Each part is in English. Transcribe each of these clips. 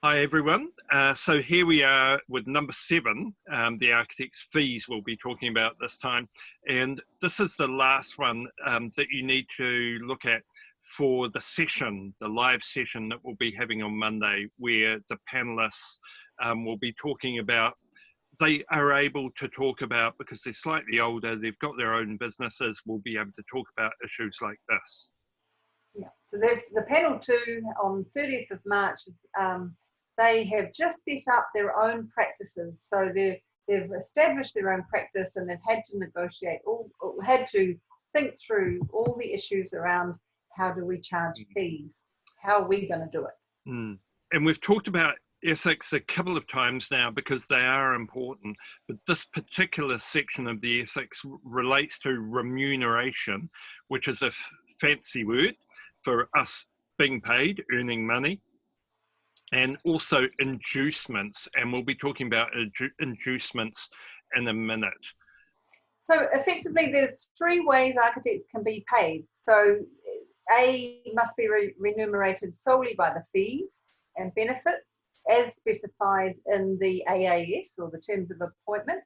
Hi everyone. So here we are with number 7, the architect's fees we'll be talking about this time. And this is the last one that you need to look at for the session, the live session that we'll be having on Monday, where the panelists will be talking about, they are able to talk about, because they're slightly older, they've got their own businesses, will be able to talk about issues like this. Yeah, so the panel 2 on 30th of March is they have just set up their own practices. So they've established their own practice and they've had to negotiate, had to think through all the issues around how do we charge fees? How are we going to do it? And we've talked about ethics a couple of times now because they are important, but this particular section of the ethics relates to remuneration, which is a fancy word for us being paid, earning money, and also inducements, and we'll be talking about inducements in a minute. So effectively there's 3 ways architects can be paid. So A, must be remunerated solely by the fees and benefits as specified in the AAS, or the terms of appointment.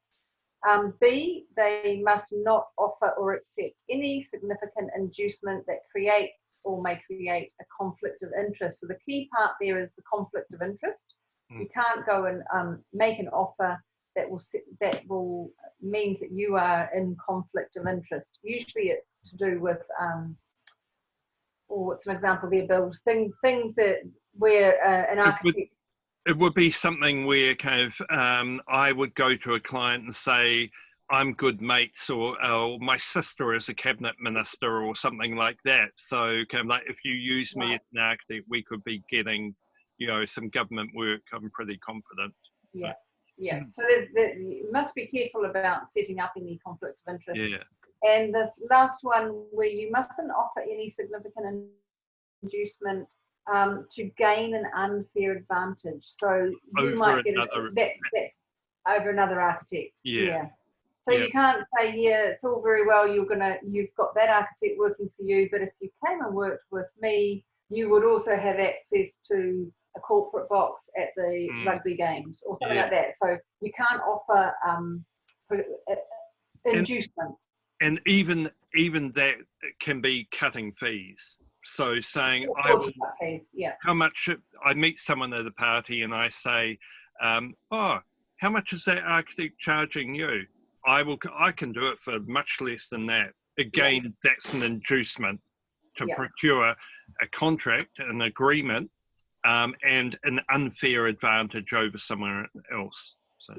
B, they must not offer or accept any significant inducement that creates or may create a conflict of interest. So the key part there is the conflict of interest. You can't go and make an offer that will means that you are in conflict of interest. Usually it's to do with, or what's an example there, Bill? Things that where an architect. It would be something where kind of I would go to a client and say, I'm good mates, or my sister is a cabinet minister or something like that. So kind of like, if you use me as an architect, we could be getting, some government work. I'm pretty confident. Yeah, yeah. So you must be careful about setting up any conflict of interest. Yeah. And the last one, where you mustn't offer any significant inducement to gain an unfair advantage. So you might get that's over another architect. Yeah. So you can't say, yeah, it's all very well, you've got that architect working for you, but if you came and worked with me, you would also have access to a corporate box at the rugby games or something like that. So you can't offer inducements. And even that can be cutting fees. So saying, how much, I meet someone at a party and I say, how much is that architect charging you? I can do it for much less than that. Again, that's an inducement to procure a contract, an agreement, and an unfair advantage over someone else. So,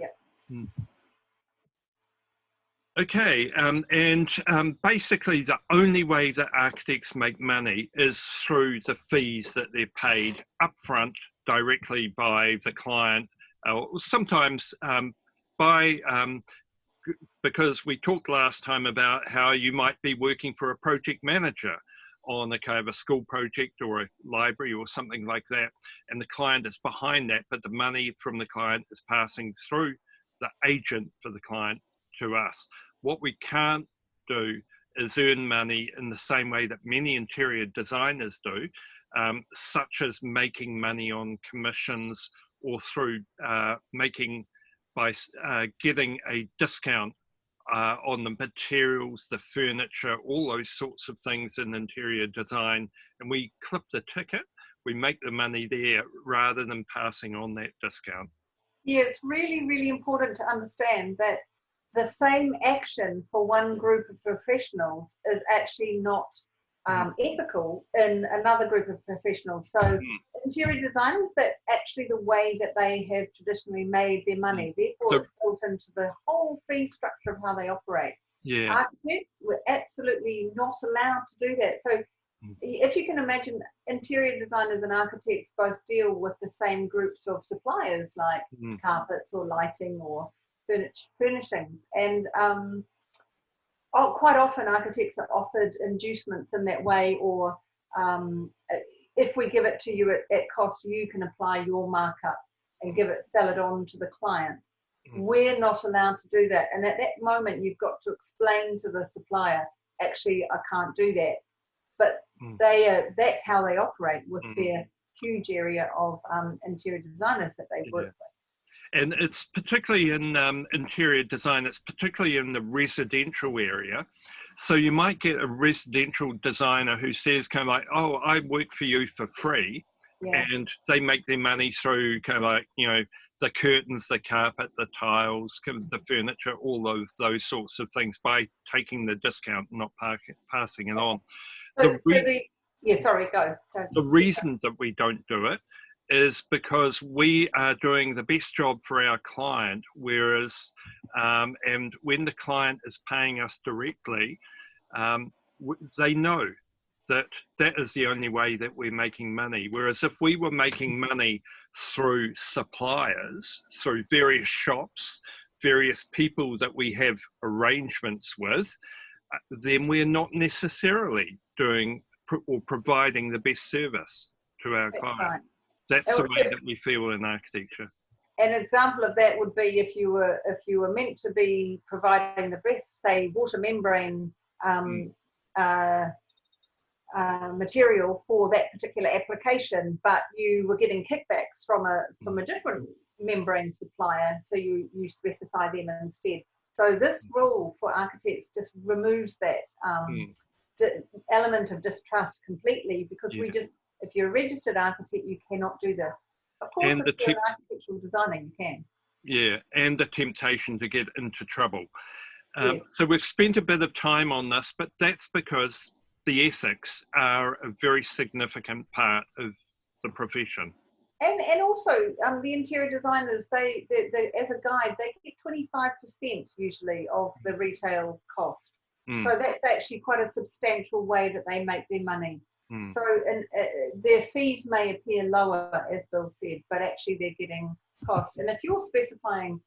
Okay, and basically the only way that architects make money is through the fees that they're paid upfront directly by the client, or sometimes because we talked last time about how you might be working for a project manager on a kind of a school project or a library or something like that, and the client is behind that, but the money from the client is passing through the agent for the client to us. What we can't do is earn money in the same way that many interior designers do, such as making money on commissions or through getting a discount on the materials, the furniture, all those sorts of things in interior design. And we clip the ticket, we make the money there rather than passing on that discount. Yeah, it's really, really important to understand that the same action for one group of professionals is actually not ethical in another group of professionals. So interior designers, that's actually the way that they have traditionally made their money. Therefore, it's built into the whole fee structure of how they operate. Architects were absolutely not allowed to do that. So if you can imagine, interior designers and architects both deal with the same groups of suppliers, like carpets or lighting or furnishings. And quite often architects are offered inducements in that way, or if we give it to you at cost, you can apply your markup and sell it on to the client. We're not allowed to do that. And at that moment, you've got to explain to the supplier, actually, I can't do that. But that's how they operate with their huge area of interior designers that they work with. And it's particularly in interior design, it's particularly in the residential area. So you might get a residential designer who says kind of like, oh, I work for you for free. Yeah. And they make their money through kind of like, you know, the curtains, the carpet, the tiles, kind of the furniture, all those sorts of things by taking the discount and not passing it on. So sorry, go. The reason that we don't do it is because we are doing the best job for our client, whereas, and when the client is paying us directly, they know that that is the only way that we're making money. Whereas if we were making money through suppliers, through various shops, various people that we have arrangements with, then we're not necessarily doing or providing the best service to our client. Right. That's the way that we feel in architecture. An example of that would be if you were meant to be providing the best, say, water membrane material for that particular application, but you were getting kickbacks from a different membrane supplier, so you specify them instead. So this rule for architects just removes that element of distrust completely, because if you're a registered architect, you cannot do this. Of course, and if you're an architectural designer, you can. Yeah, and the temptation to get into trouble. So we've spent a bit of time on this, but that's because the ethics are a very significant part of the profession. And also, the interior designers, they as a guide, they get 25% usually of the retail cost. So that's actually quite a substantial way that they make their money. So their fees may appear lower, as Bill said, but actually they're getting cost. And if you're specifying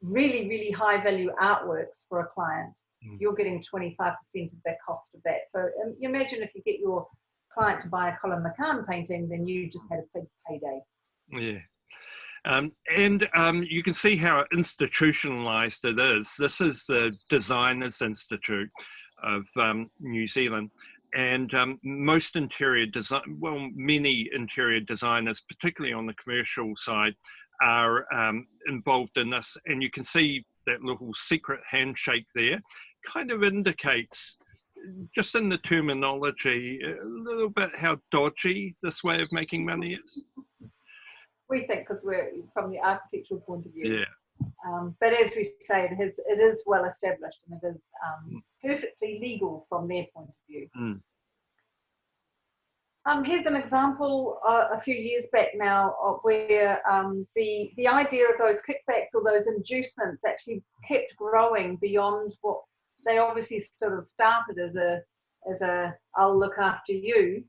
really, really high value artworks for a client, you're getting 25% of their cost of that. So you imagine if you get your client to buy a Colin McCann painting, then you just had a big payday. Yeah. You can see how institutionalized it is. This is the Designers Institute of New Zealand. And most interior design, well, many interior designers, particularly on the commercial side, are involved in this. And you can see that little secret handshake there kind of indicates, just in the terminology, a little bit how dodgy this way of making money is. We think, because we're from the architectural point of view. Yeah. But as we say, it is well established, and it is perfectly legal from their point of view. Here's an example a few years back now of where the idea of those kickbacks or those inducements actually kept growing beyond what they obviously sort of started as a I'll look after you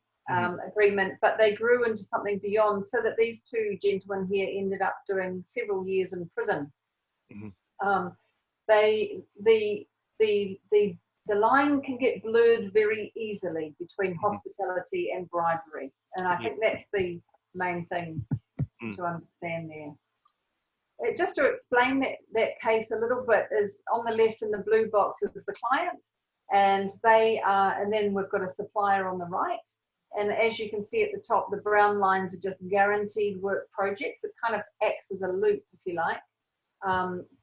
agreement, but they grew into something beyond, so that these two gentlemen here ended up doing several years in prison. The line can get blurred very easily between hospitality and bribery, and I think that's the main thing to understand there. Just to explain that case a little bit, is on the left in the blue box is the client, and then we've got a supplier on the right. And as you can see at the top, the brown lines are just guaranteed work projects. It kind of acts as a loop, if you like.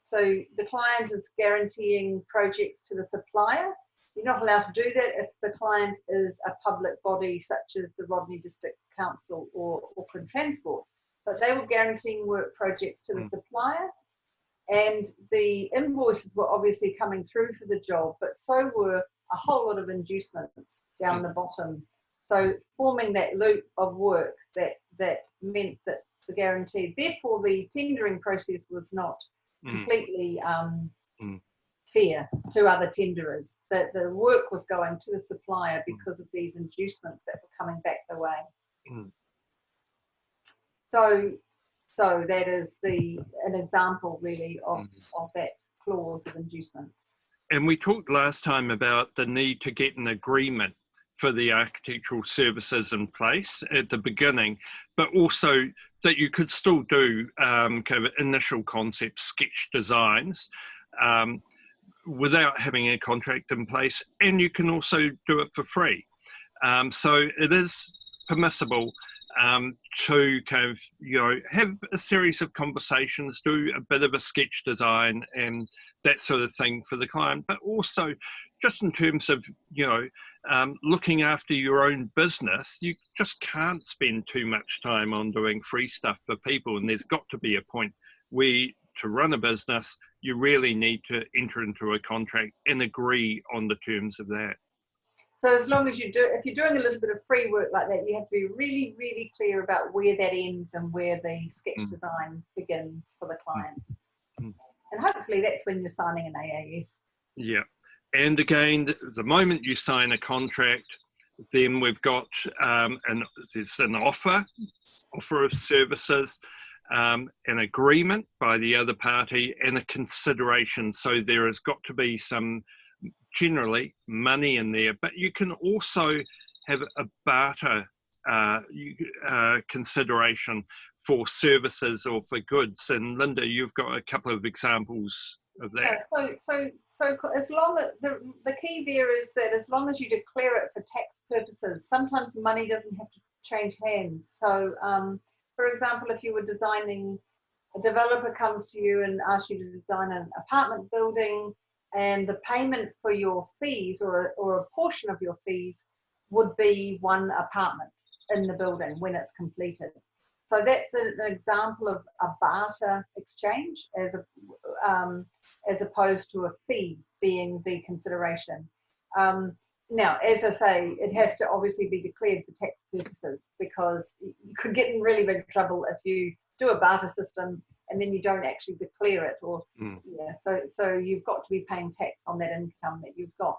So the client is guaranteeing projects to the supplier. You're not allowed to do that if the client is a public body such as the Rodney District Council or Auckland Transport. But they were guaranteeing work projects to the supplier, and the invoices were obviously coming through for the job, but so were a whole lot of inducements down the bottom. So forming that loop of work that meant that the guaranteed, therefore the tendering process was not completely fair to other tenderers. That the work was going to the supplier because of these inducements that were coming back the way. So that is an example really of that clause of inducements. And we talked last time about the need to get an agreement for the architectural services in place at the beginning, but also that you could still do kind of initial concept sketch designs without having a contract in place, and you can also do it for free. So it is permissible to kind of, have a series of conversations, do a bit of a sketch design and that sort of thing for the client, but also just in terms of, looking after your own business, you just can't spend too much time on doing free stuff for people. And there's got to be a point where, to run a business, you really need to enter into a contract and agree on the terms of that. So as long as if you're doing a little bit of free work like that, you have to be really, really clear about where that ends and where the sketch design begins for the client. And hopefully that's when you're signing an AAS. Yeah. And again, the moment you sign a contract, then we've got there's an offer of services, an agreement by the other party, and a consideration. So there has got to be some, generally, money in there, but you can also have a barter consideration for services or for goods. And Linda, you've got a couple of examples of that. Yeah, so as long as the key there is that as long as you declare it for tax purposes, sometimes money doesn't have to change hands. So, for example, if you were designing, a developer comes to you and asks you to design an apartment building, and the payment for your fees or a portion of your fees would be one apartment in the building when it's completed. So that's an example of a barter exchange as opposed to a fee being the consideration. Now, as I say, it has to obviously be declared for tax purposes, because you could get in really big trouble if you do a barter system and then you don't actually declare it, or so you've got to be paying tax on that income that you've got.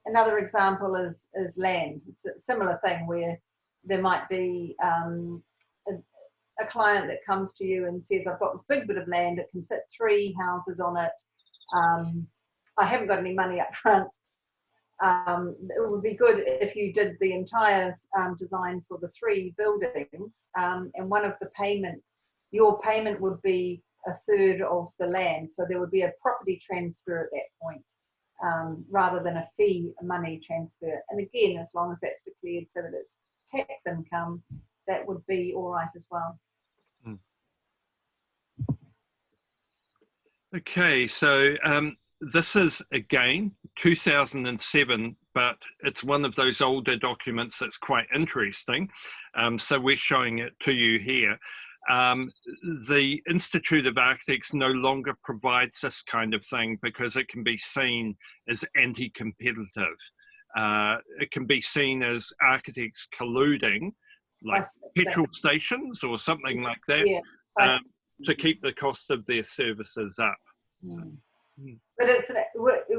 Another example is land. It's a similar thing where there might be a client that comes to you and says, I've got this big bit of land, it can fit 3 houses on it. I haven't got any money up front. It would be good if you did the entire design for the 3 buildings, and one of the payments, your payment would be a third of the land. So there would be a property transfer at that point, rather than a fee money transfer. And again, as long as that's declared so that it's tax income, that would be all right as well. Okay, so this is, again, 2007, but it's one of those older documents that's quite interesting. So we're showing it to you here. The Institute of Architects no longer provides this kind of thing because it can be seen as anti-competitive. It can be seen as architects colluding, like petrol stations or something like that, to keep the cost of their services up. But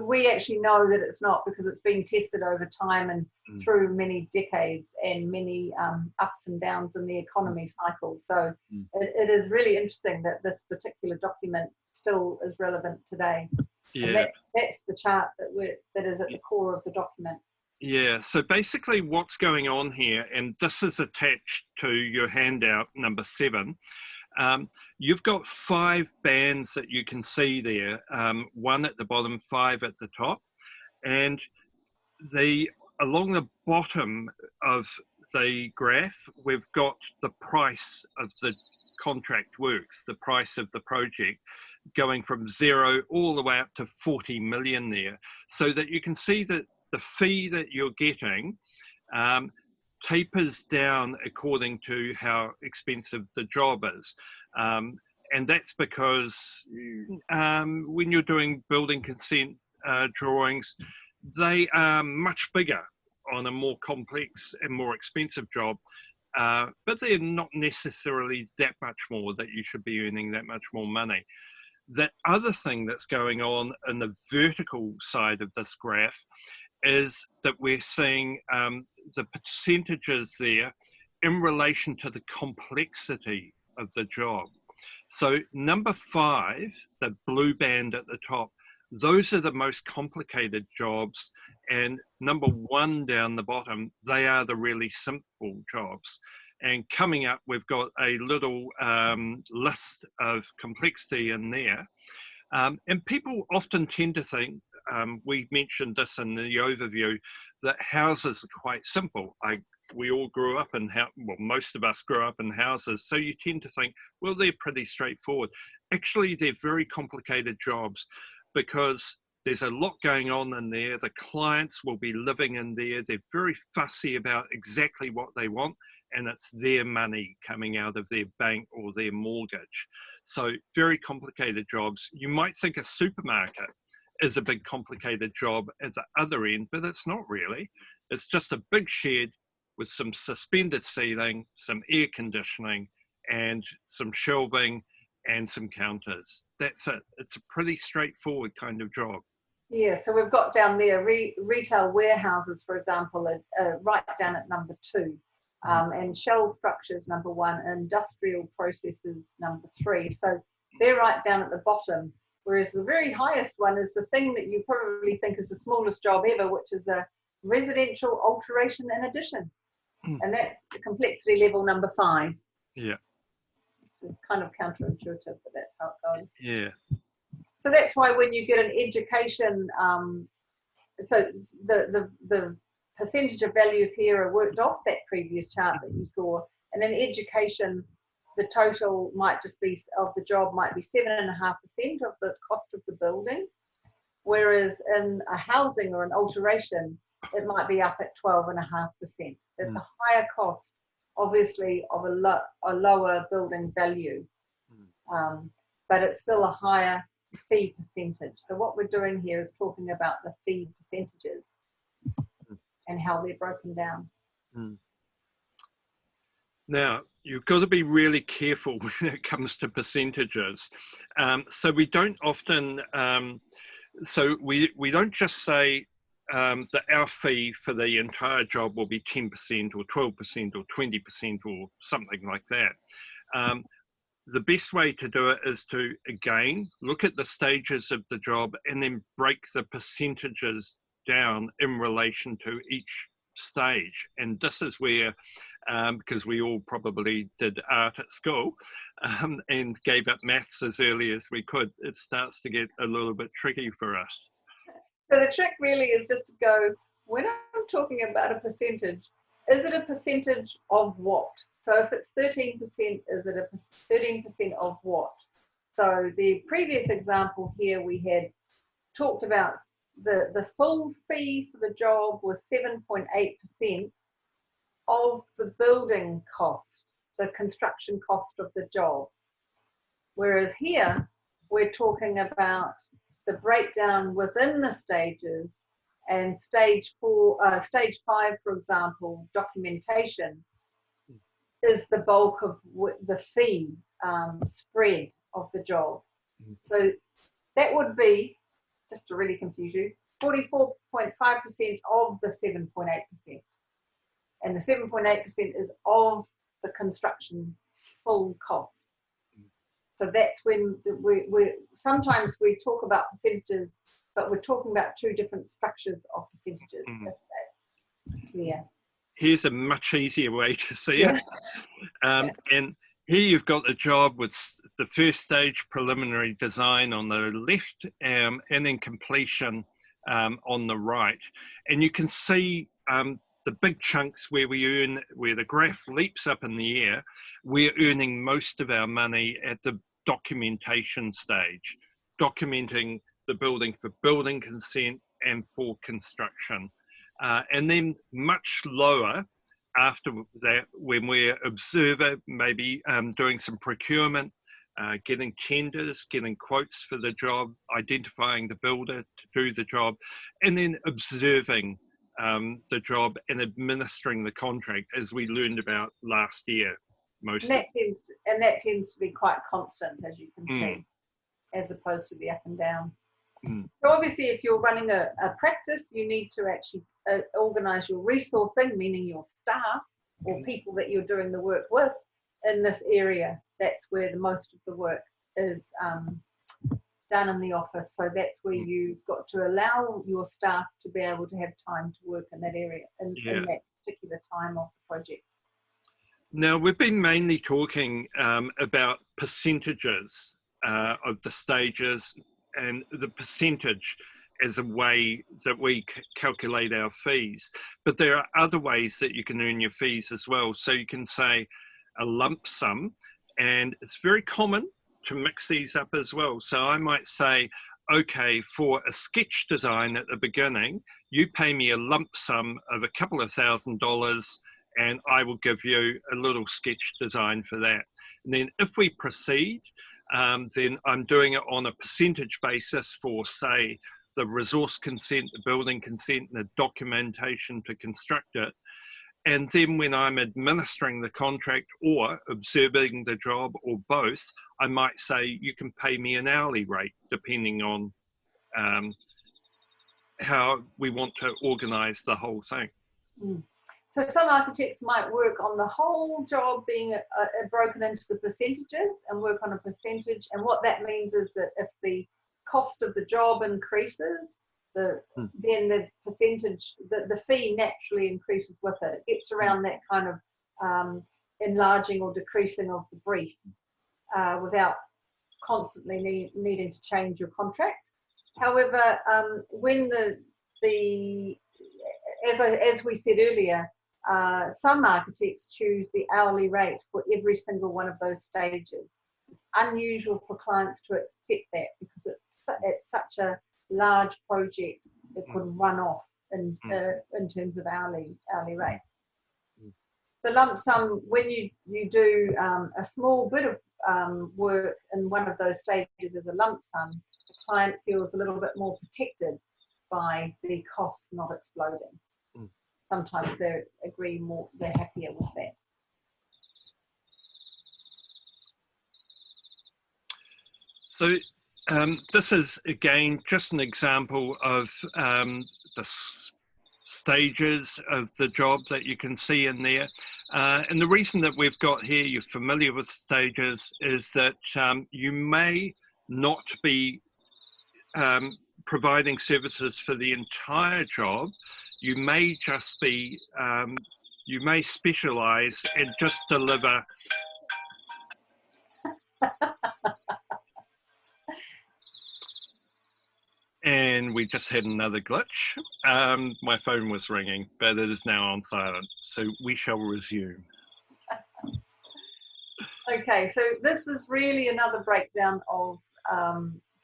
we actually know that it's not, because it's been tested over time and through many decades and many ups and downs in the economy cycle. So it is really interesting that this particular document still is relevant today. Yeah. And that's the chart that is at the core of the document. Yeah, so basically what's going on here, and this is attached to your handout number 7, you've got 5 bands that you can see there, 1 at the bottom, 5 at the top, and along the bottom of the graph, we've got the price of the contract works, the price of the project, going from 0 all the way up to 40 million there, so that you can see that the fee that you're getting tapers down according to how expensive the job is. And that's because when you're doing building consent drawings, they are much bigger on a more complex and more expensive job, but they're not necessarily that much more that you should be earning that much more money. The other thing that's going on in the vertical side of this graph is that we're seeing the percentages there in relation to the complexity of the job. So number 5, the blue band at the top, those are the most complicated jobs, and number 1 down the bottom, they are the really simple jobs. And coming up, we've got a little list of complexity in there. And people often tend to think, we mentioned this in the overview, that houses are quite simple. We all grew up in, well, most of us grew up in houses, so you tend to think, well, they're pretty straightforward. Actually, they're very complicated jobs because there's a lot going on in there. The clients will be living in there. They're very fussy about exactly what they want, and it's their money coming out of their bank or their mortgage. So very complicated jobs. You might think a supermarket is a big complicated job at the other end, but it's not really. It's just a big shed with some suspended ceiling, some air conditioning, and some shelving and some counters. That's it. It's a pretty straightforward kind of job. Yeah, so we've got down there retail warehouses, for example, right down at number 2, and shell structures number 1, industrial processes number 3. So they're right down at the bottom. Whereas the very highest one is the thing that you probably think is the smallest job ever, which is a residential alteration and addition. And that's the complexity level number 5. Yeah. It's kind of counterintuitive, but that's how it goes. Yeah. So that's why when you get an education, so the percentage of values here are worked off that previous chart that you saw. And in education, the total might just be, of the job might be 7.5% of the cost of the building. Whereas in a housing or an alteration, it might be up at 12.5%. It's a higher cost, obviously, of a lower building value, but it's still a higher fee percentage. So what we're doing here is talking about the fee percentages and how they're broken down. Now, you've got to be really careful when it comes to percentages. So we don't often, so we don't just say that our fee for the entire job will be 10% or 12% or 20% or something like that. The best way to do it is to, again, look at the stages of the job and then break the percentages down in relation to each stage. And this is where, because we all probably did art at school and gave up maths as early as we could, it starts to get a little bit tricky for us. So the trick really is just to go, when I'm talking about a percentage, is it a percentage of what? So if it's 13%, is it a 13% of what? So the previous example here, we had talked about the full fee for the job was 7.8% of the building cost, the construction cost of the job. Whereas here, we're talking about the breakdown within the stages, and stage 5, for example, documentation, is the bulk of the fee spread of the job. So that would be, just to really confuse you, 44.5% of the 7.8%. And the 7.8% is of the construction full cost. So that's when sometimes we talk about percentages, but we're talking about 2 different structures of percentages, if that's clear. Here's a much easier way to see it. And here you've got the job with the first stage preliminary design on the left, and then completion on the right. And you can see the big chunks where where the graph leaps up in the air, we're earning most of our money at the documentation stage, documenting the building for building consent and for construction. And then much lower after that, when we're observer, maybe doing some procurement, getting tenders, getting quotes for the job, identifying the builder to do the job, and then observing the job and administering the contract, as we learned about last year. And that tends to be quite constant, as you can see, as opposed to the up and down. So obviously, if you're running a practice, you need to actually organise your resourcing, meaning your staff or people that you're doing the work with in this area. That's where the most of the work is done in the office. So that's where you've got to allow your staff to be able to have time to work in that area, in that particular time of the project. Now, we've been mainly talking about percentages of the stages and the percentage. as a way that we calculate our fees. But there are other ways that you can earn your fees as well. So you can say a lump sum, and it's very common to mix these up as well. So I might say, okay, for a sketch design at the beginning, you pay me a lump sum of a couple of $1,000 and I will give you a little sketch design for that. And then if we proceed, then I'm doing it on a percentage basis for, say, the resource consent, the building consent, and the documentation to construct it. And then when I'm administering the contract or observing the job or both, I might say you can pay me an hourly rate depending on how we want to organise the whole thing. Mm. So some architects might work on the whole job being broken into the percentages and work on a percentage. And what that means is that if the cost of the job increases, then the percentage, the fee naturally increases with it. It gets around that kind of enlarging or decreasing of the brief without constantly needing to change your contract. However, when as we said earlier, some architects choose the hourly rate for every single one of those stages. It's unusual for clients to accept that because it's such a large project that could run off in terms of hourly rate. The lump sum, when you do a small bit of work in one of those stages as a lump sum, the client feels a little bit more protected by the cost not exploding. Sometimes they're happier with that. So this is, again, just an example of the stages of the job that you can see in there. And the reason that we've got here, you're familiar with stages, is that you may not be providing services for the entire job. You may just be, you may specialize and just deliver. And we just had another glitch. My phone was ringing, but it is now on silent. So we shall resume. Okay, so this is really another breakdown of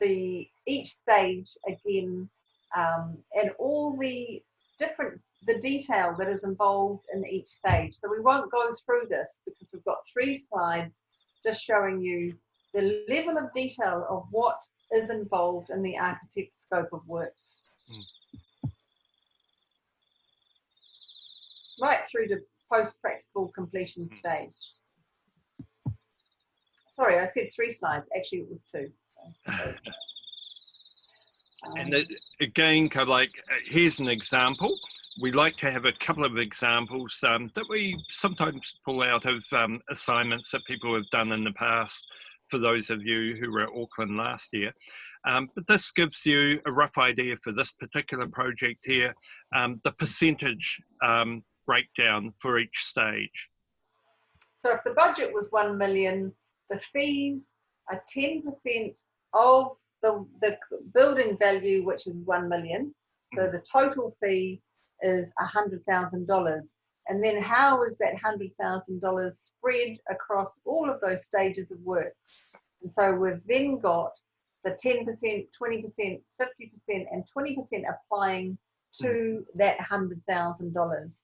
each stage again, and all the detail that is involved in each stage. So we won't go through this because we've got 3 slides just showing you the level of detail of what is involved in the architect's scope of works. Right through to post-practical completion stage. Sorry, I said 3 slides. Actually, it was 2. So. And again, kind of like, here's an example. We like to have a couple of examples that we sometimes pull out of assignments that people have done in the past, for those of you who were at Auckland last year. But this gives you a rough idea for this particular project here, the percentage breakdown for each stage. So if the budget was 1 million, the fees are 10% of the building value, which is 1 million. So the total fee is $100,000. And then how is that $100,000 spread across all of those stages of work? And so we've then got the 10%, 20%, 50%, and 20% applying to that $100,000.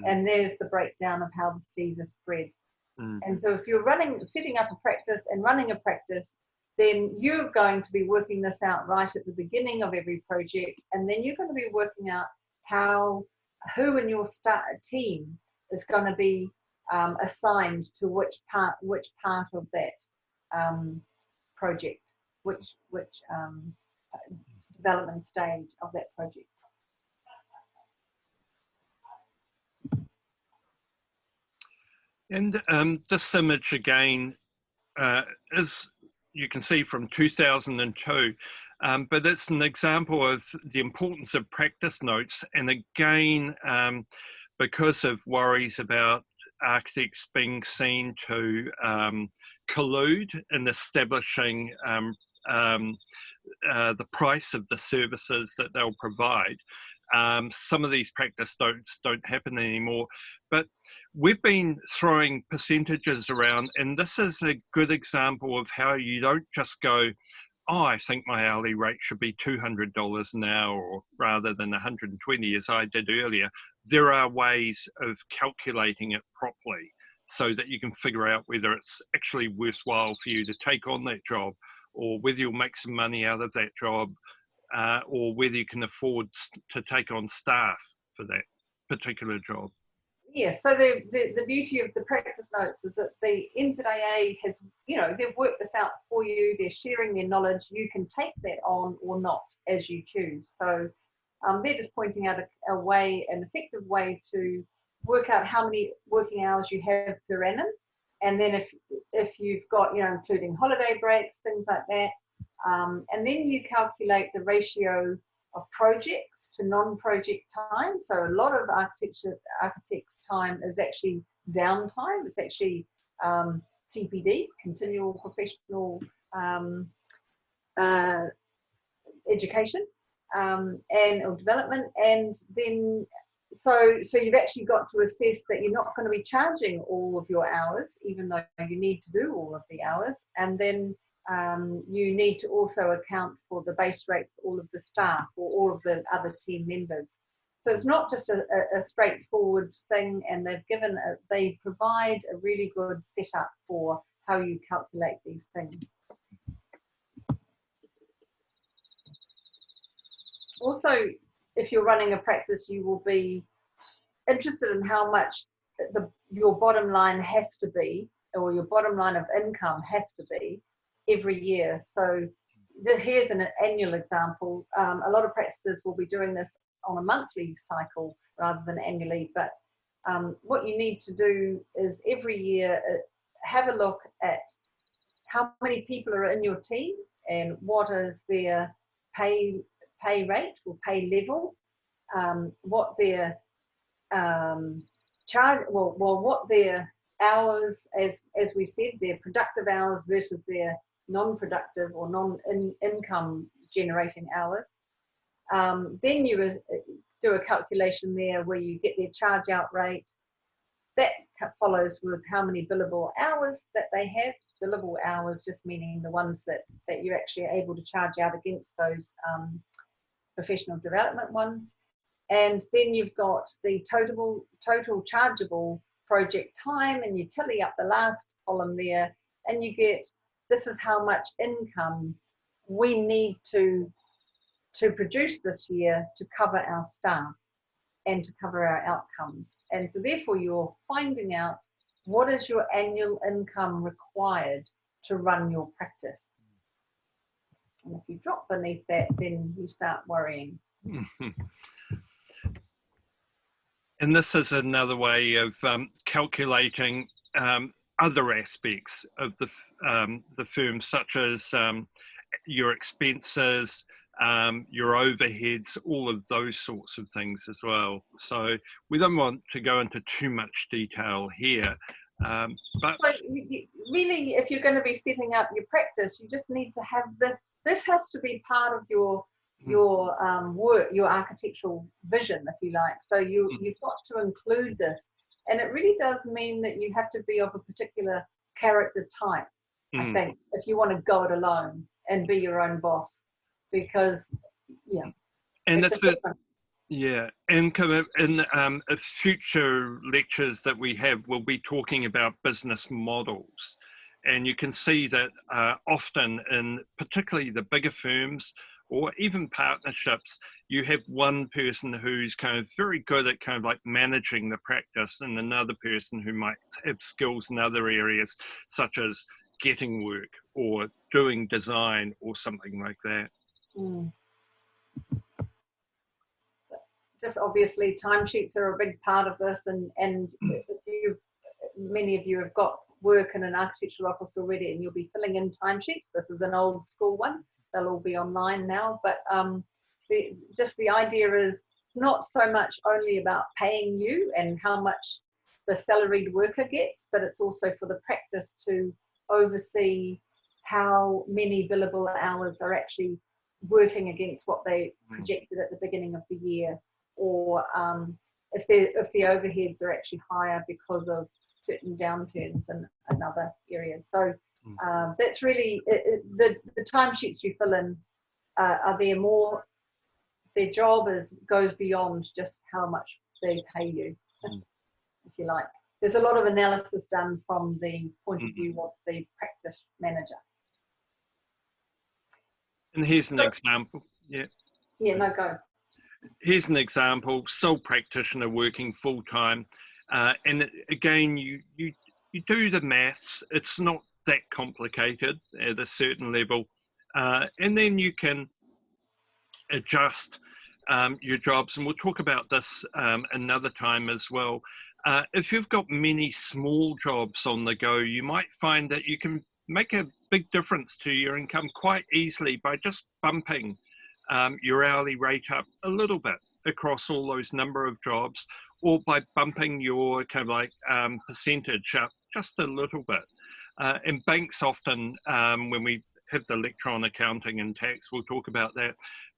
And there's the breakdown of how the fees are spread. And so if you're setting up a practice and running a practice, then you're going to be working this out right at the beginning of every project. And then you're going to be working out who in your team is going to be assigned to which part of that project, which development stage of that project. And this image again is, you can see, from 2002, but it's an example of the importance of practice notes. And again, because of worries about architects being seen to collude in establishing the price of the services that they'll provide. Some of these practice notes don't happen anymore, but we've been throwing percentages around, and this is a good example of how you don't just go, oh, I think my hourly rate should be $200 an hour, or rather than 120 as I did earlier. There are ways of calculating it properly so that you can figure out whether it's actually worthwhile for you to take on that job, or whether you'll make some money out of that job, or whether you can afford to take on staff for that particular job. Yeah, so the beauty of the practice notes is that the NZIA has, you know, they've worked this out for you, they're sharing their knowledge, you can take that on or not as you choose. So they're just pointing out a way, an effective way to work out how many working hours you have per annum. And then if you've got, you know, including holiday breaks, things like that, and then you calculate the ratio of projects to non-project time. So a lot of architects' time is actually downtime. It's actually CPD, continual professional education or development. And then so you've actually got to assess that you're not going to be charging all of your hours, even though you need to do all of the hours. And then you need to also account for the base rate for all of the staff or all of the other team members. So it's not just a straightforward thing, and they provide a really good setup for how you calculate these things. Also, if you're running a practice, you will be interested in how much your bottom line has to be, or your bottom line of income has to be every year. So here's an annual example. A lot of practices will be doing this on a monthly cycle rather than annually, but what you need to do is every year have a look at how many people are in your team and what is their pay rate or pay level, what their what their hours, as we said, their productive hours versus their non-productive or non-income generating hours. Then you do a calculation there where you get their charge out rate. That follows with how many billable hours that they have. Billable hours just meaning the ones that you're actually able to charge out against those professional development ones. And then you've got the total chargeable project time, and you tally up the last column there, and you get, this is how much income we need to produce this year to cover our staff and to cover our outcomes. And so therefore you're finding out what is your annual income required to run your practice. And if you drop beneath that, then you start worrying. And this is another way of calculating other aspects of the firm, such as your expenses, your overheads, all of those sorts of things as well. So we don't want to go into too much detail here. But so really, if you're going to be setting up your practice, you just need to have this has to be part of your work, your architectural vision, if you like. So you've got to include this, and it really does mean that you have to be of a particular character type. I think, if you want to go it alone and be your own boss, because and that's it. Yeah, and in future lectures that we have, we'll be talking about business models, and you can see that often in particularly the bigger firms or even partnerships, you have one person who's kind of very good at kind of like managing the practice, and another person who might have skills in other areas, such as getting work or doing design or something like that. Just obviously timesheets are a big part of this, and if many of you have got work in an architectural office already and you'll be filling in timesheets. This is an old school one. They'll all be online now, but the idea is not so much only about paying you and how much the salaried worker gets, but it's also for the practice to oversee how many billable hours are actually working against what they projected at the beginning of the year, or if the overheads are actually higher because of certain downturns in other areas. So that's really the timesheets you fill in are there more. Their job goes beyond just how much they pay you, if you like. There's a lot of analysis done from the point of view of the practice manager. And here's an example. Yeah. Yeah, no, go. Here's an example, sole practitioner working full-time. And again, you do the maths. It's not that complicated at a certain level. And then you can adjust your jobs. And we'll talk about this another time as well. If you've got many small jobs on the go, you might find that you can make a big difference to your income quite easily by just bumping your hourly rate up a little bit across all those number of jobs, or by bumping your kind of like percentage up just a little bit. And banks often, when we have the lecture on accounting and tax, we'll talk about that.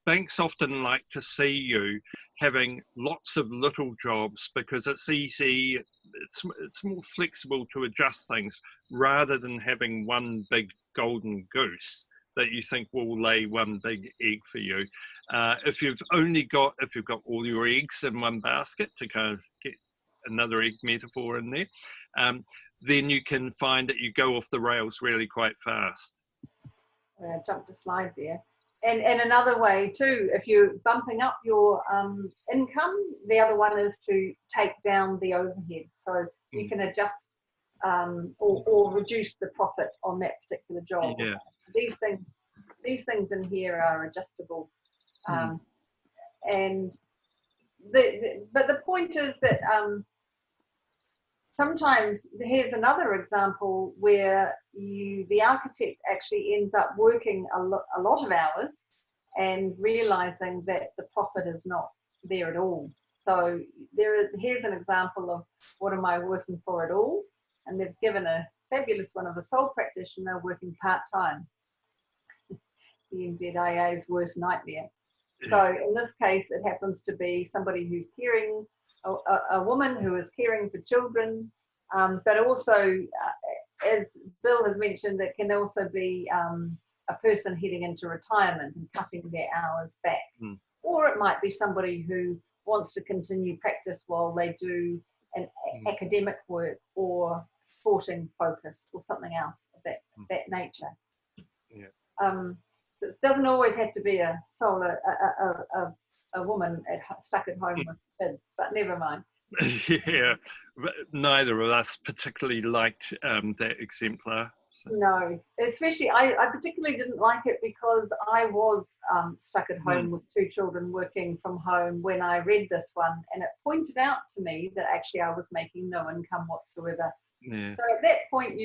Banks often like to see you having lots of little jobs because it's easy, it's more flexible to adjust things rather than having one big golden goose that you think will lay one big egg for you. If you've got all your eggs in one basket, to kind of get another egg metaphor in there, then you can find that you go off the rails really quite fast. I jumped a slide there. And another way too, if you're bumping up your income, the other one is to take down the overhead. So you can adjust or reduce the profit on that particular job. Yeah. These things in here are adjustable. And but the point is that sometimes, here's another example where the architect actually ends up working a lot of hours and realizing that the profit is not there at all. So here's an example of what am I working for at all? And they've given a fabulous one of a sole practitioner working part-time. The NZIA's worst nightmare. So in this case, it happens to be somebody who's caring, a woman who is caring for children, but also, as Bill has mentioned, it can also be a person heading into retirement and cutting their hours back. Or it might be somebody who wants to continue practice while they do an academic work or sporting focus or something else of that nature. Yeah. So it doesn't always have to be a woman stuck at home with kids, but never mind. Yeah, but neither of us particularly liked that exemplar. So. No, especially I particularly didn't like it because I was stuck at home with two children working from home when I read this one, and it pointed out to me that actually I was making no income whatsoever. Yeah. So at that point,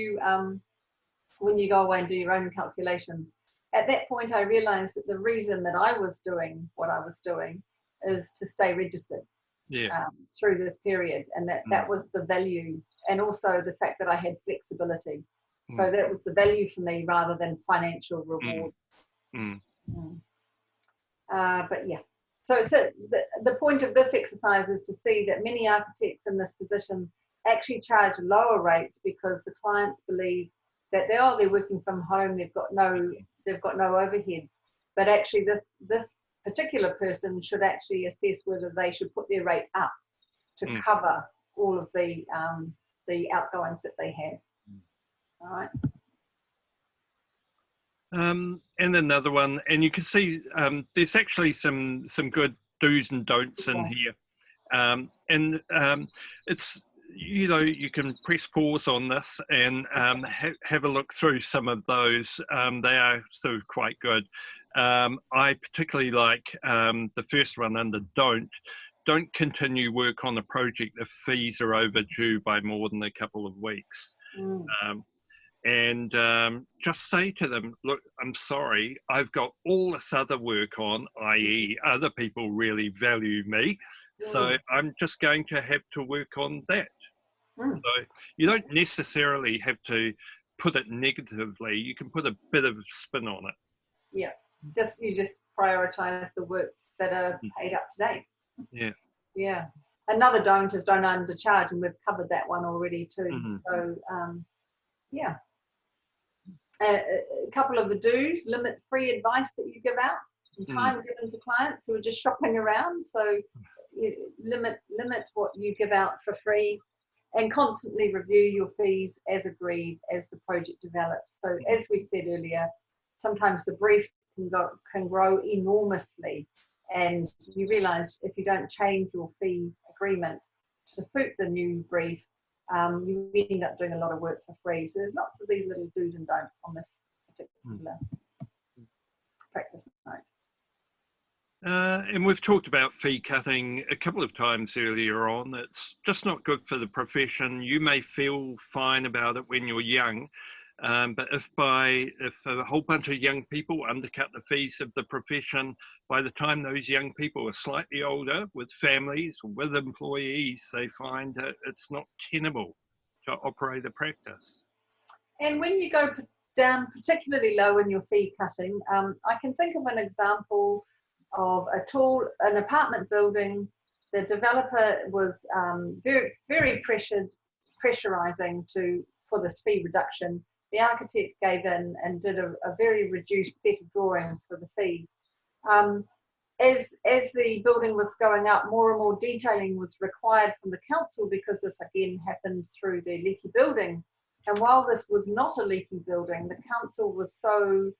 when you go away and do your own calculations, at that point I realized that the reason that I was doing what I was doing is to stay registered. Yeah. Through this period, and that was the value, and also the fact that I had flexibility. So that was the value for me rather than financial reward. But yeah, so the point of this exercise is to see that many architects in this position actually charge lower rates because the clients believe that they're working from home, they've got no overheads, but actually this particular person should actually assess whether they should put their rate up to cover all of the outgoings that they have. All right. And another one, and you can see there's actually some good do's and don'ts in here, and it's, you know, you can press pause on this and have a look through some of those. They are sort of quite good. I particularly like the first one under don't continue work on the project if fees are overdue by more than a couple of weeks. And just say to them, look, I'm sorry, I've got all this other work on, i.e. other people really value me, so I'm just going to have to work on that. So you don't necessarily have to put it negatively. You can put a bit of spin on it. Yeah, you just prioritize the works that are paid up to date. Yeah. Yeah. Another don't is don't undercharge, and we've covered that one already too. So yeah. A couple of the do's: limit free advice that you give out, and time given to clients who are just shopping around. So limit what you give out for free, and constantly review your fees as agreed as the project develops. So as we said earlier, sometimes the brief can grow enormously, and you realize if you don't change your fee agreement to suit the new brief, you end up doing a lot of work for free. So there's lots of these little do's and don'ts on this particular practice note. And we've talked about fee cutting a couple of times earlier on. It's just not good for the profession. You may feel fine about it when you're young, but if a whole bunch of young people undercut the fees of the profession, by the time those young people are slightly older with families or with employees, they find that it's not tenable to operate a practice. And when you go down particularly low in your fee cutting, I can think of an example of an apartment building. The developer was very, very pressurizing for this fee reduction. The architect gave in and did a very reduced set of drawings for the fees. As the building was going up, more and more detailing was required from the council, because this again happened through the leaky building. And while this was not a leaky building, the council was so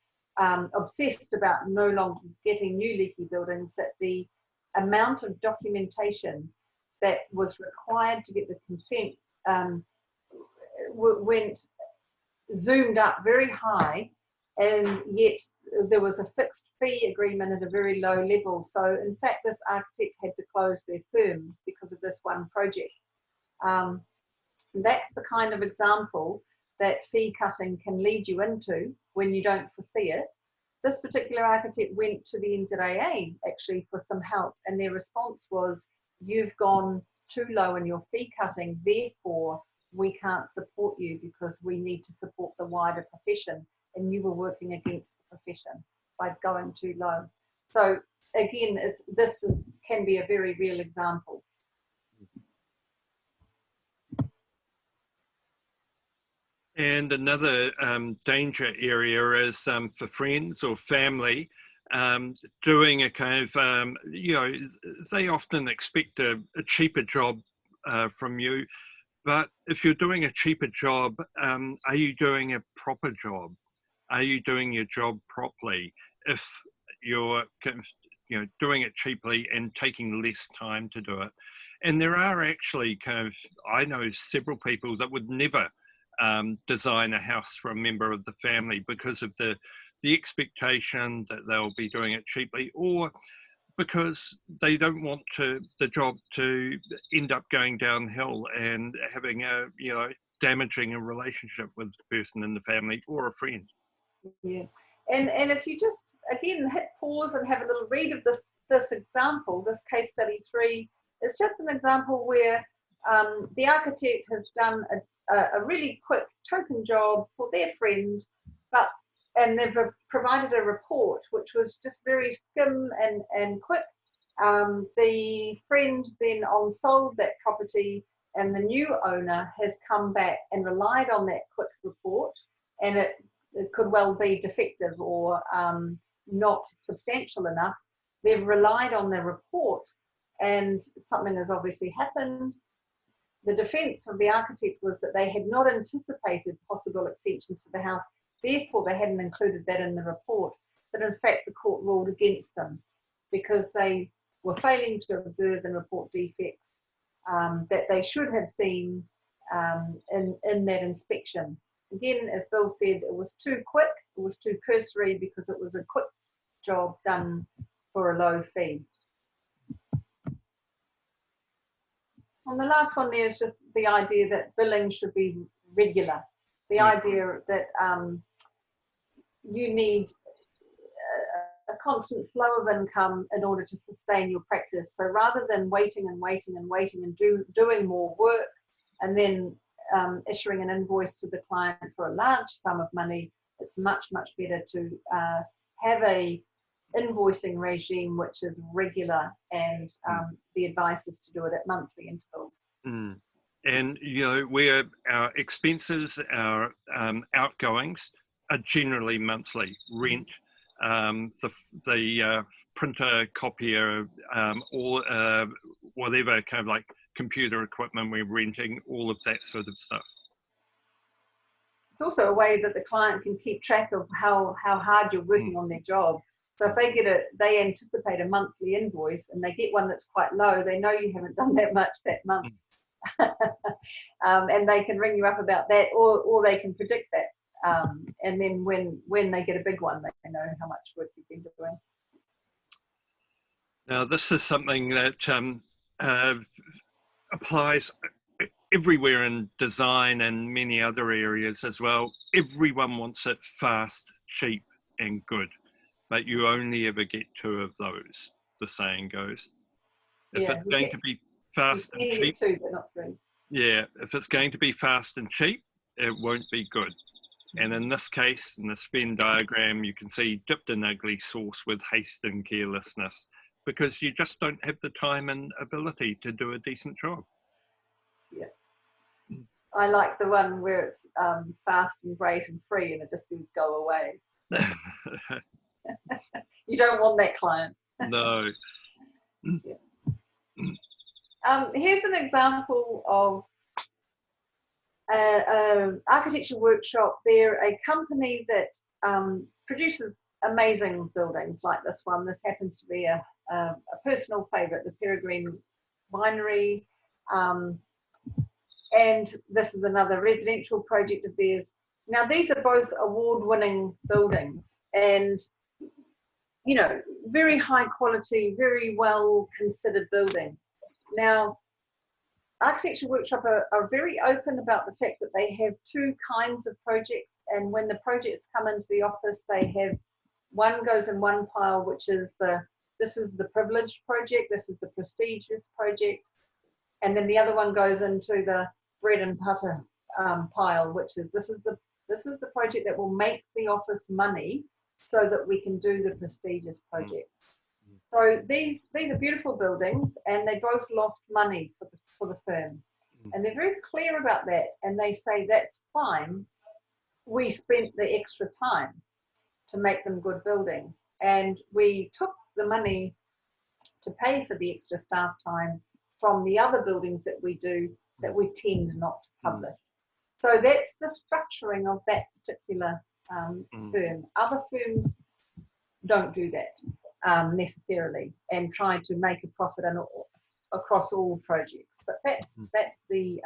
obsessed about no longer getting new leaky buildings that the amount of documentation that was required to get the consent zoomed up very high, and yet there was a fixed fee agreement at a very low level. So in fact, this architect had to close their firm because of this one project. That's the kind of example that fee cutting can lead you into when you don't foresee it. This particular architect went to the NZAA actually for some help, and their response was, you've gone too low in your fee cutting, therefore we can't support you because we need to support the wider profession, and you were working against the profession by going too low. So again, this can be a very real example. And another danger area is for friends or family, doing a kind of, they often expect a cheaper job from you. But if you're doing a cheaper job, are you doing a proper job? Are you doing your job properly? If you're doing it cheaply and taking less time to do it. And there are actually I know several people that would never design a house for a member of the family because of the expectation that they'll be doing it cheaply, or because they don't want the job to end up going downhill and having damaging a relationship with the person in the family or a friend. Yeah, and if you just again hit pause and have a little read of this example, this case study 3, it's just an example where the architect has done a really quick token job for their friend, and they've provided a report which was just very skim and quick. The friend then sold that property, and the new owner has come back and relied on that quick report, and it could well be defective or not substantial enough. They've relied on the report, and something has obviously happened. The defence of the architect was that they had not anticipated possible extensions to the house, therefore they hadn't included that in the report. But in fact, the court ruled against them because they were failing to observe and report defects that they should have seen in that inspection. Again, as Bill said, it was too quick, it was too cursory because it was a quick job done for a low fee. And the last one there is just the idea that billing should be regular. The idea that you need a constant flow of income in order to sustain your practice. So rather than waiting and doing more work and then issuing an invoice to the client for a large sum of money, it's much, much better to have a invoicing regime which is regular, and the advice is to do it at monthly intervals. Mm. And, you know, where our expenses, our outgoings are generally monthly: rent, the printer, copier, all whatever kind of like computer equipment we're renting, all of that sort of stuff. It's also a way that the client can keep track of how hard you're working on their job. So if they anticipate a monthly invoice and they get one that's quite low, they know you haven't done that much that month. And they can ring you up about that, or they can predict that. And then when they get a big one, they know how much work you've been doing. Now, this is something that applies everywhere in design and many other areas as well. Everyone wants it fast, cheap, and good, but you only ever get two of those, the saying goes. If it's going to be fast and cheap, two, but not three. Yeah, if it's going to be fast and cheap, it won't be good. And in this case, in this Venn diagram, you can see dipped in ugly sauce with haste and carelessness, because you just don't have the time and ability to do a decent job. Yeah. I like the one where it's fast and great and free, and it just would go away. You don't want that client. No. Yeah. Here's an example of an architecture workshop. They're a company that produces amazing buildings like this one. This happens to be a personal favourite, the Peregrine Winery. And this is another residential project of theirs. Now, these are both award-winning buildings, and, you know, very high quality, very well considered buildings. Now, Architecture Workshop are very open about the fact that they have two kinds of projects, and when the projects come into the office, they have one goes in one pile, which is this is the privileged project, this is the prestigious project, and then the other one goes into the bread and butter pile, which is this is the project that will make the office money so that we can do the prestigious projects. So these are beautiful buildings, and they both lost money for the firm, and they're very clear about that, and they say that's fine. We spent the extra time to make them good buildings, and we took the money to pay for the extra staff time from the other buildings that we do that we tend not to publish. So that's the structuring of that particular firm. Other firms don't do that necessarily and try to make a profit across all projects. But that's the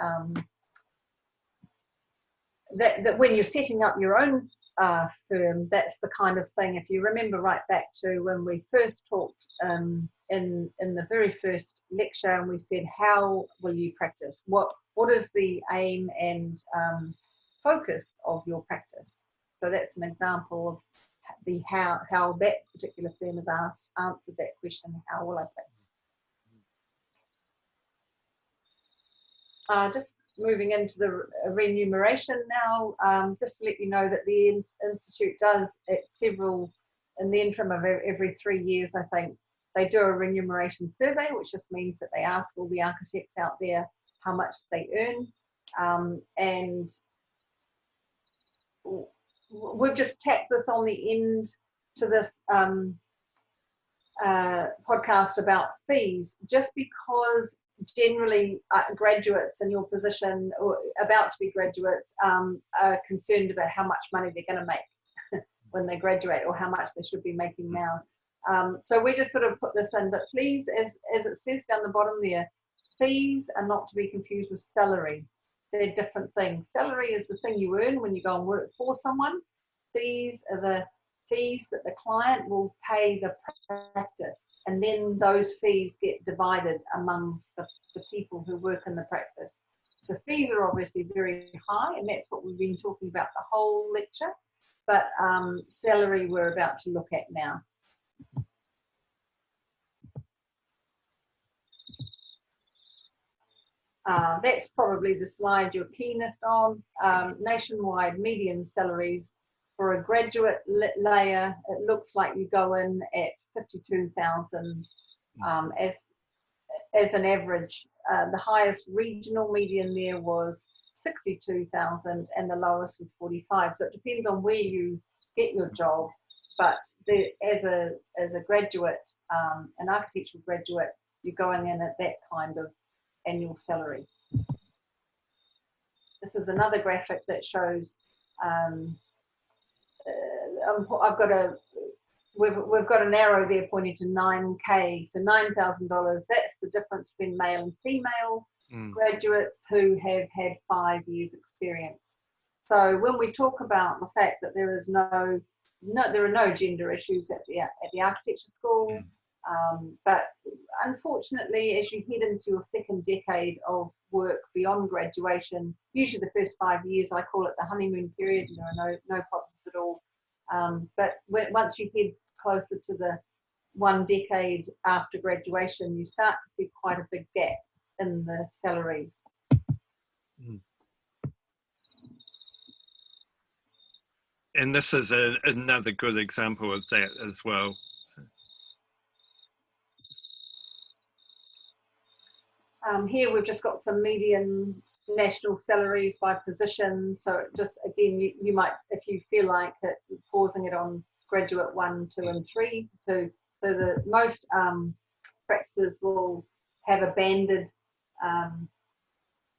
that when you're setting up your own firm, that's the kind of thing. If you remember right back to when we first talked in the very first lecture, and we said, how will you practice? What is the aim and focus of your practice? So that's an example of the how that particular firm has answered that question. How will I practice? Just moving into the remuneration now, just to let you know that the Institute does in the interim of every 3 years, I think, they do a remuneration survey, which just means that they ask all the architects out there how much they earn. And we've just tacked this on the end to this podcast about fees, just because generally graduates in your position or about to be graduates are concerned about how much money they're going to make when they graduate, or how much they should be making now. So we just sort of put this in, but please, as it says down the bottom there, fees are not to be confused with salary. They're different things. Salary is the thing you earn when you go and work for someone. Fees are the fees that the client will pay the practice, and then those fees get divided amongst the people who work in the practice. So fees are obviously very high, and that's what we've been talking about the whole lecture, but salary we're about to look at now. That's probably the slide you're keenest on. Nationwide median salaries for a graduate layer, it looks like you go in at 52,000 as an average. The highest regional median there was 62,000 and the lowest was 45. So it depends on where you get your job. But as a graduate, an architectural graduate, you're going in at that kind of annual salary. This is another graphic that shows we've got an arrow there pointing to 9K, so $9,000. That's the difference between male and female graduates who have had 5 years experience. So when we talk about the fact that there are no gender issues at the architecture school, but unfortunately, as you head into your second decade of work beyond graduation, usually the first 5 years, I call it the honeymoon period, and there are no problems at all. But once you head closer to the 1 decade after graduation, you start to see quite a big gap in the salaries. And this is another good example of that as well. Here we've just got some median national salaries by position. So just again, you might, if you feel like it, pausing it on graduate 1, 2, and 3. So the most practices will have a banded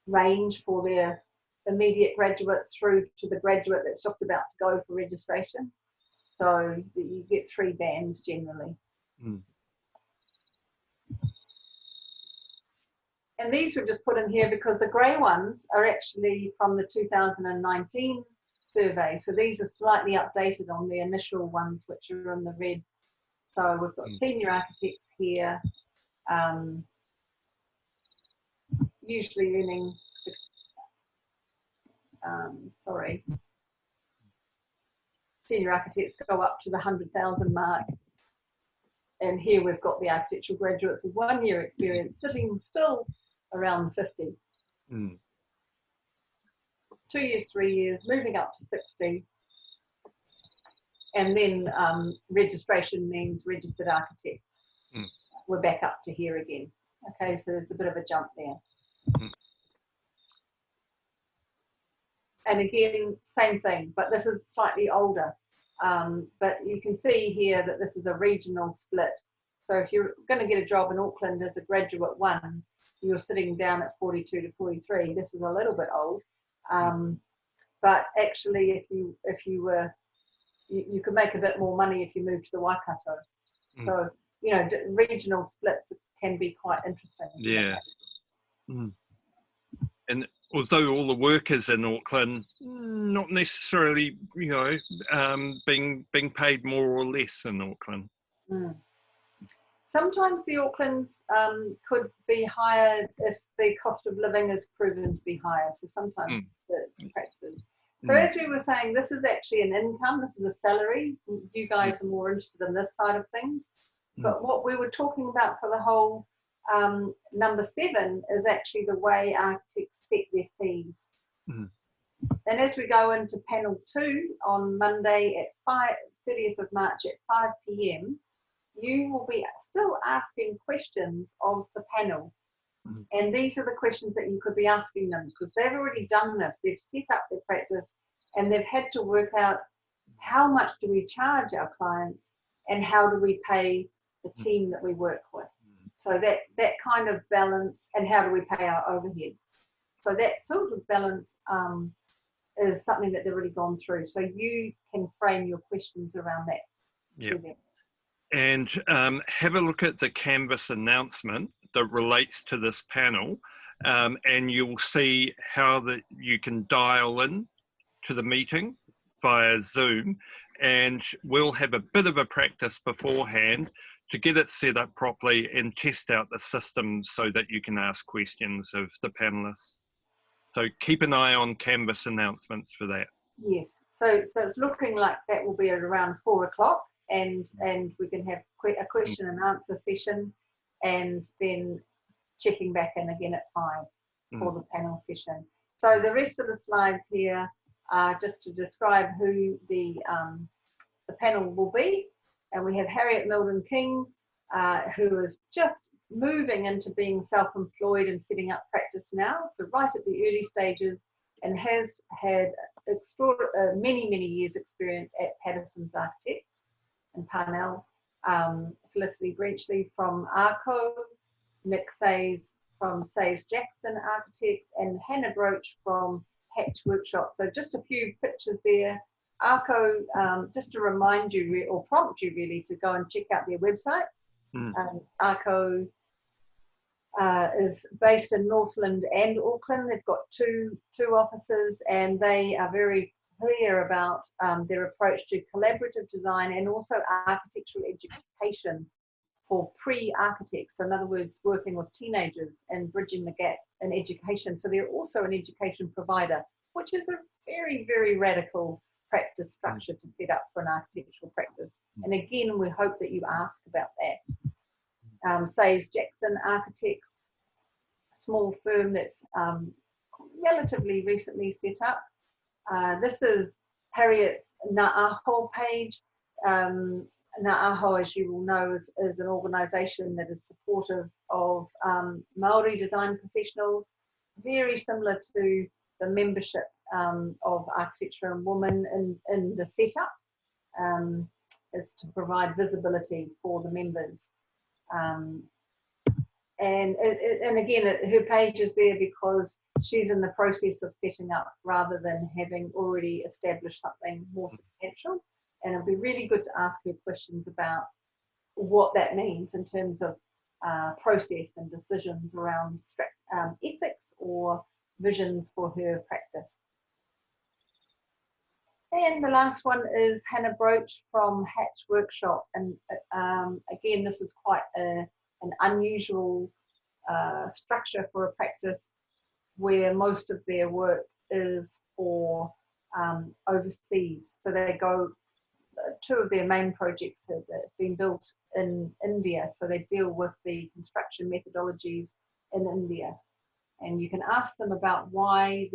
range for their immediate graduates through to the graduate that's just about to go for registration. So you get 3 bands generally. And these we've just put in here because the grey ones are actually from the 2019 survey. So these are slightly updated on the initial ones, which are in the red. So we've got senior architects here, usually earning, senior architects go up to the 100,000 mark. And here we've got the architectural graduates of 1 year experience sitting still around 50. 2 years, 3 years, moving up to 60. And then registration means registered architects. We're back up to here again. Okay, so there's a bit of a jump there. And again, same thing, but this is slightly older. But you can see here that this is a regional split. So if you're going to get a job in Auckland as a graduate 1, you're sitting down at 42 to 43. This is a little bit old, but actually, if you were, you could make a bit more money if you moved to the Waikato. So you know, regional splits can be quite interesting. Yeah. And although all the workers in Auckland, not necessarily, you know, being paid more or less in Auckland. Sometimes the Aucklands could be higher if the cost of living is proven to be higher. So sometimes the practices. So as we were saying, this is actually an income. This is a salary. You guys are more interested in this side of things. But what we were talking about for the whole number 7 is actually the way architects set their fees. And as we go into panel 2 on Monday at 30th of March at 5 p.m, you will be still asking questions of the panel. And these are the questions that you could be asking them because they've already done this. They've set up their practice and they've had to work out how much do we charge our clients and how do we pay the team that we work with. So that kind of balance, and how do we pay our overheads. So that sort of balance is something that they've already gone through. So you can frame your questions around that to them. And have a look at the Canvas announcement that relates to this panel, and you'll see how you can dial in to the meeting via Zoom, and we'll have a bit of a practice beforehand to get it set up properly and test out the systems so that you can ask questions of the panelists. So keep an eye on Canvas announcements for that. Yes, so it's looking like that will be at around 4 o'clock, and we can have a question and answer session, and then checking back in again at 5. for the panel session. So the rest of the slides here are just to describe who the panel will be. And we have Harriet Milden King, who is just moving into being self-employed and setting up practice now, so right at the early stages, and has had many, many years experience at Patterson's Architects and Parnell, Felicity Brenchley from Arco, Nick Sayes from Sayes Jackson Architects, and Hannah Broach from Hatch Workshop. So just a few pictures there. Arco, just to remind you or prompt you really to go and check out their websites. Arco is based in Northland and Auckland. They've got two offices, and they are very clear about their approach to collaborative design and also architectural education for pre-architects. So in other words, working with teenagers and bridging the gap in education. So they're also an education provider, which is a very, very radical practice structure to set up for an architectural practice. And again, we hope that you ask about that. Sayes Jackson Architects, small firm that's relatively recently set up. This is Harriet's Na'aho page. Na'aho, as you will know, is an organisation that is supportive of Māori design professionals, very similar to the membership of Architecture and Women in the setup, is to provide visibility for the members. And again, her page is there because she's in the process of setting up rather than having already established something more substantial. And it'll be really good to ask her questions about what that means in terms of process and decisions around ethics or visions for her practice. And the last one is Hannah Broach from Hatch Workshop. And again, this is quite an unusual structure for a practice where most of their work is for overseas. So they go, two of their main projects have been built in India. So they deal with the construction methodologies in India. And you can ask them about why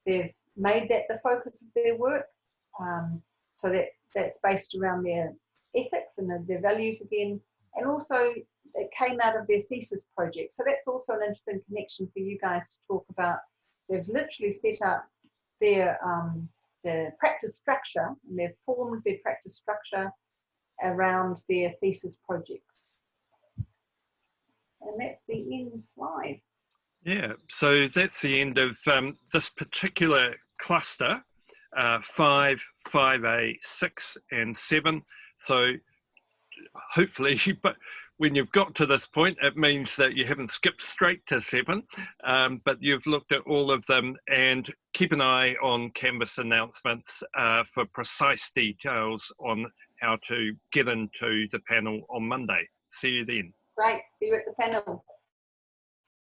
they've made that the focus of their work. So that's based around their ethics and their values again. And also it came out of their thesis project. So that's also an interesting connection for you guys to talk about. They've literally set up their practice structure, and they've formed their practice structure around their thesis projects. And that's the end slide. Yeah, so that's the end of this particular cluster, 5, 5A, 6 and 7. So hopefully, but when you've got to this point, it means that you haven't skipped straight to 7, but you've looked at all of them, and keep an eye on Canvas announcements for precise details on how to get into the panel on Monday. See you then. Great, see you at the panel.